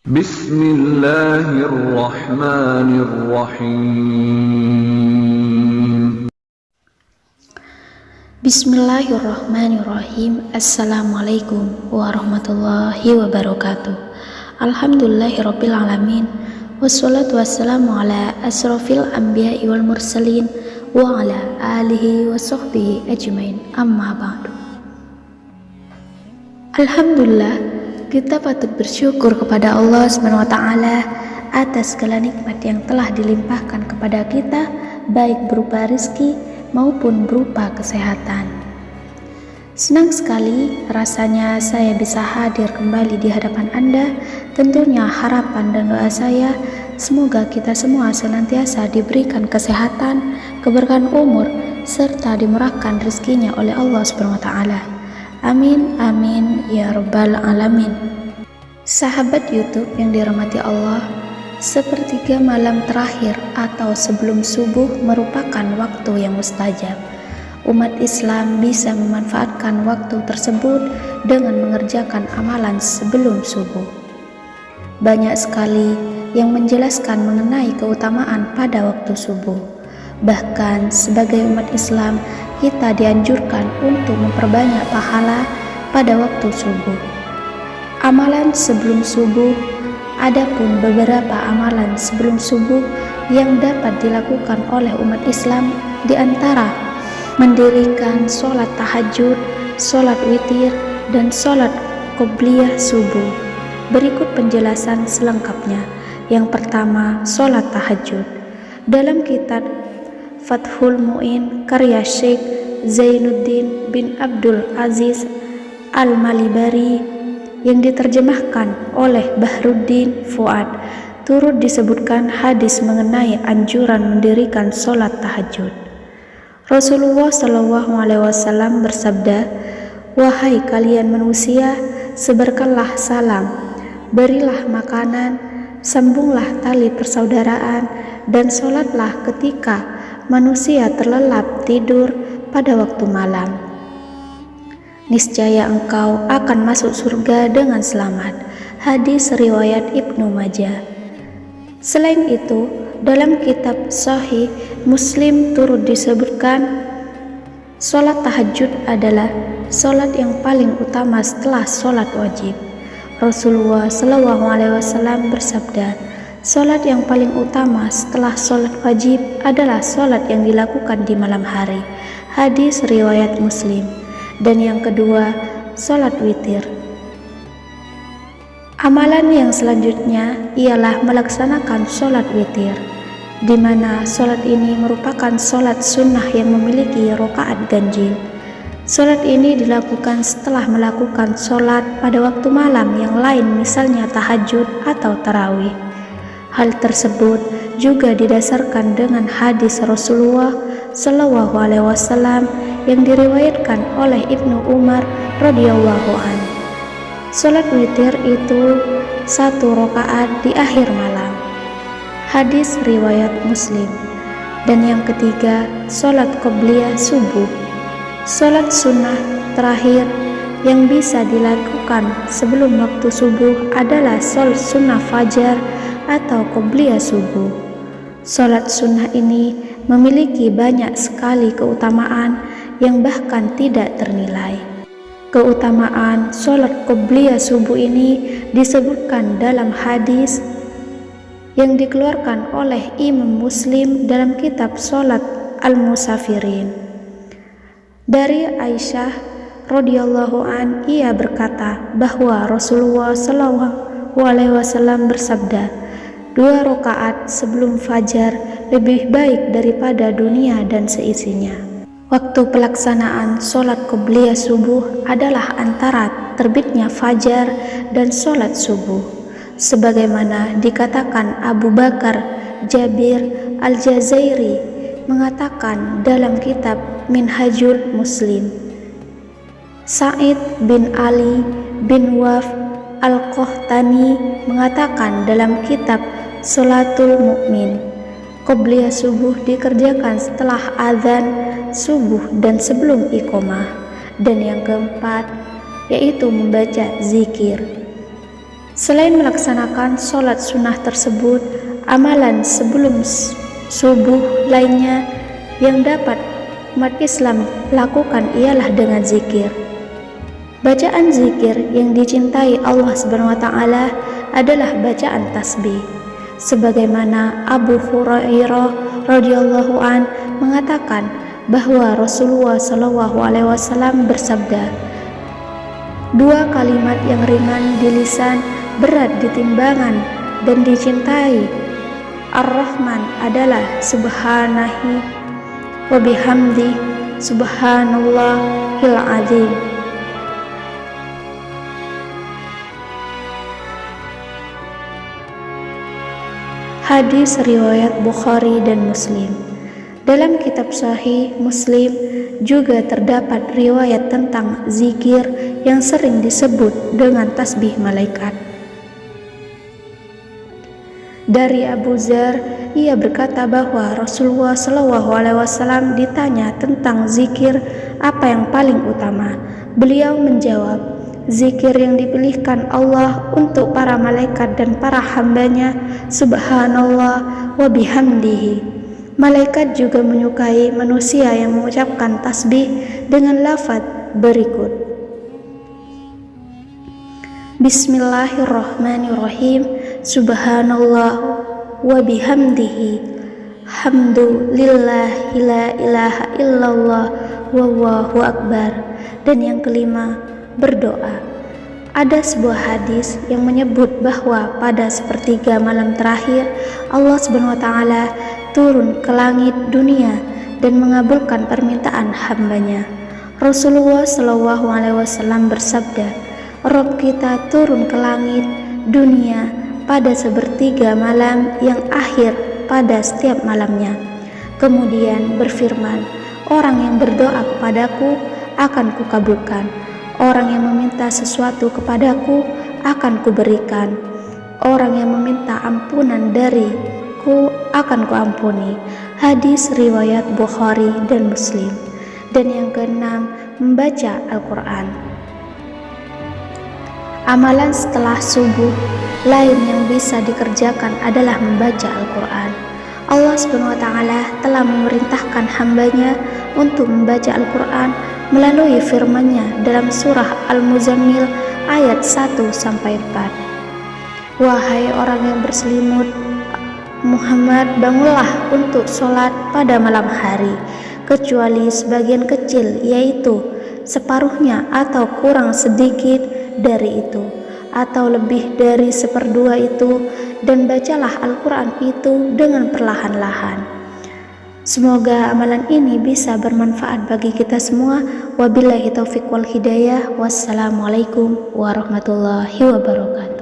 Bismillahirrahmanirrahim. Bismillahirrahmanirrahim. Assalamualaikum warahmatullahi wabarakatuh. Alhamdulillahirabbil alamin. Wassalatu wassalamu ala asrofil anbiya'i wal mursalin wa ala alihi wa sahbihi ajmain. Amma ba'du. Alhamdulillah, kita patut bersyukur kepada Allah SWT atas segala nikmat yang telah dilimpahkan kepada kita, baik berupa rezeki maupun berupa kesehatan. Senang sekali rasanya saya bisa hadir kembali di hadapan Anda. Tentunya harapan dan doa saya semoga kita semua senantiasa diberikan kesehatan, keberkahan umur, serta dimurahkan rezekinya oleh Allah SWT. Amin, amin, ya rabbal alamin. Sahabat YouTube yang dirahmati Allah, sepertiga malam terakhir atau sebelum subuh merupakan waktu yang mustajab. Umat Islam bisa memanfaatkan waktu tersebut dengan mengerjakan amalan sebelum subuh. Banyak sekali yang menjelaskan mengenai keutamaan pada waktu subuh. Bahkan sebagai umat Islam, kita dianjurkan untuk memperbanyak pahala pada waktu subuh. Amalan sebelum subuh, adapun beberapa amalan sebelum subuh yang dapat dilakukan oleh umat Islam, di antara mendirikan sholat tahajud, sholat witir, dan sholat qobliyah subuh. Berikut penjelasan selengkapnya. Yang pertama, sholat tahajud. Dalam kitab Fathul Mu'in karya Syekh Zainuddin bin Abdul Aziz Al-Malibari yang diterjemahkan oleh Bahruddin Fuad, turut disebutkan hadis mengenai anjuran mendirikan sholat tahajud. Rasulullah SAW bersabda, "Wahai kalian manusia, sebarkanlah salam, berilah makanan, sambunglah tali persaudaraan, dan sholatlah ketika manusia terlelap tidur pada waktu malam. Niscaya engkau akan masuk surga dengan selamat." Hadis riwayat Ibnu Majah. Selain itu, dalam kitab Sahih Muslim turut disebutkan, sholat tahajud adalah sholat yang paling utama setelah sholat wajib. Rasulullah SAW bersabda, sholat yang paling utama setelah sholat wajib adalah sholat yang dilakukan di malam hari. Hadis riwayat Muslim. Dan yang kedua, sholat witir. Amalan yang selanjutnya ialah melaksanakan sholat witir, di mana sholat ini merupakan sholat sunnah yang memiliki rakaat ganjil. Sholat ini dilakukan setelah melakukan sholat pada waktu malam yang lain, misalnya tahajud atau tarawih. Hal tersebut juga didasarkan dengan hadis Rasulullah SAW yang diriwayatkan oleh Ibnu Umar radhiyallahu anhu. Sholat witir itu 1 rakaat di akhir malam. Hadis riwayat Muslim. Dan yang ketiga, sholat qobliyah subuh. Sholat sunnah terakhir yang bisa dilakukan sebelum waktu subuh adalah sholat sunnah fajar atau qobliyah subuh. Sholat sunnah ini memiliki banyak sekali keutamaan yang bahkan tidak ternilai. Keutamaan sholat qobliyah subuh ini disebutkan dalam hadis yang dikeluarkan oleh Imam Muslim dalam kitab Sholat Al-Musafirin. Dari Aisyah radhiyallahu an, ia berkata bahwa Rasulullah SAW bersabda, 2 rakaat sebelum fajar lebih baik daripada dunia dan seisinya. Waktu pelaksanaan sholat qobliyah subuh adalah antara terbitnya fajar dan sholat subuh, sebagaimana dikatakan Abu Bakar Jabir Al-Jazairi mengatakan dalam kitab Minhajul Muslim. Sa'id bin Ali bin Waf Al-Qahtani mengatakan dalam kitab Sholatul Mu'min, qobliyah subuh dikerjakan setelah azan subuh dan sebelum iqomah. Dan yang keempat, yaitu membaca zikir. Selain melaksanakan sholat sunnah tersebut, amalan sebelum subuh lainnya yang dapat umat Islam lakukan ialah dengan zikir. Bacaan zikir yang dicintai Allah SWT adalah bacaan tasbih. Sebagaimana Abu Hurairah radhiyallahu an mengatakan bahwa Rasulullah SAW bersabda, "Dua kalimat yang ringan di lisan, berat di timbangan dan dicintai Ar-Rahman adalah subhanahi wa bihamdi subhanallahil azim." Hadis riwayat Bukhari dan Muslim. Dalam kitab Sahih Muslim juga terdapat riwayat tentang zikir yang sering disebut dengan tasbih malaikat. Dari Abu Dzar, ia berkata bahwa Rasulullah SAW ditanya tentang zikir apa yang paling utama. Beliau menjawab, zikir yang dipilihkan Allah untuk para malaikat dan para hambanya, subhanallah wa bihamdihi. Malaikat juga menyukai manusia yang mengucapkan tasbih dengan lafaz berikut: Bismillahirrahmanirrahim, subhanallah wa bihamdihi, hamdulillahi la ilaha illallah wallahu akbar. Dan yang kelima, berdoa. Ada sebuah hadis yang menyebut bahwa pada sepertiga malam terakhir Allah SWT turun ke langit dunia dan mengabulkan permintaan hambanya. Rasulullah SAW bersabda, Rabb kita turun ke langit dunia pada sepertiga malam yang akhir pada setiap malamnya. Kemudian berfirman, orang yang berdoa kepadaku akan kukabulkan. Orang yang meminta sesuatu kepadaku akan kuberikan. Orang yang meminta ampunan dariku akan kuampuni. Hadis riwayat Bukhari dan Muslim. Dan yang keenam, membaca Al-Quran. Amalan setelah subuh lain yang bisa dikerjakan adalah membaca Al-Quran. Allah SWT telah memerintahkan hambanya untuk membaca Al-Quran melalui firman-Nya dalam surah Al-Muzammil ayat 1-4. Wahai orang yang berselimut, Muhammad, bangunlah untuk sholat pada malam hari, kecuali sebagian kecil, yaitu separuhnya atau kurang sedikit dari itu, atau lebih dari seperdua itu, dan bacalah Al-Quran itu dengan perlahan-lahan. Semoga amalan ini bisa bermanfaat bagi kita semua. Wabillahi taufiq wal hidayah. Wassalamualaikum warahmatullahi wabarakatuh.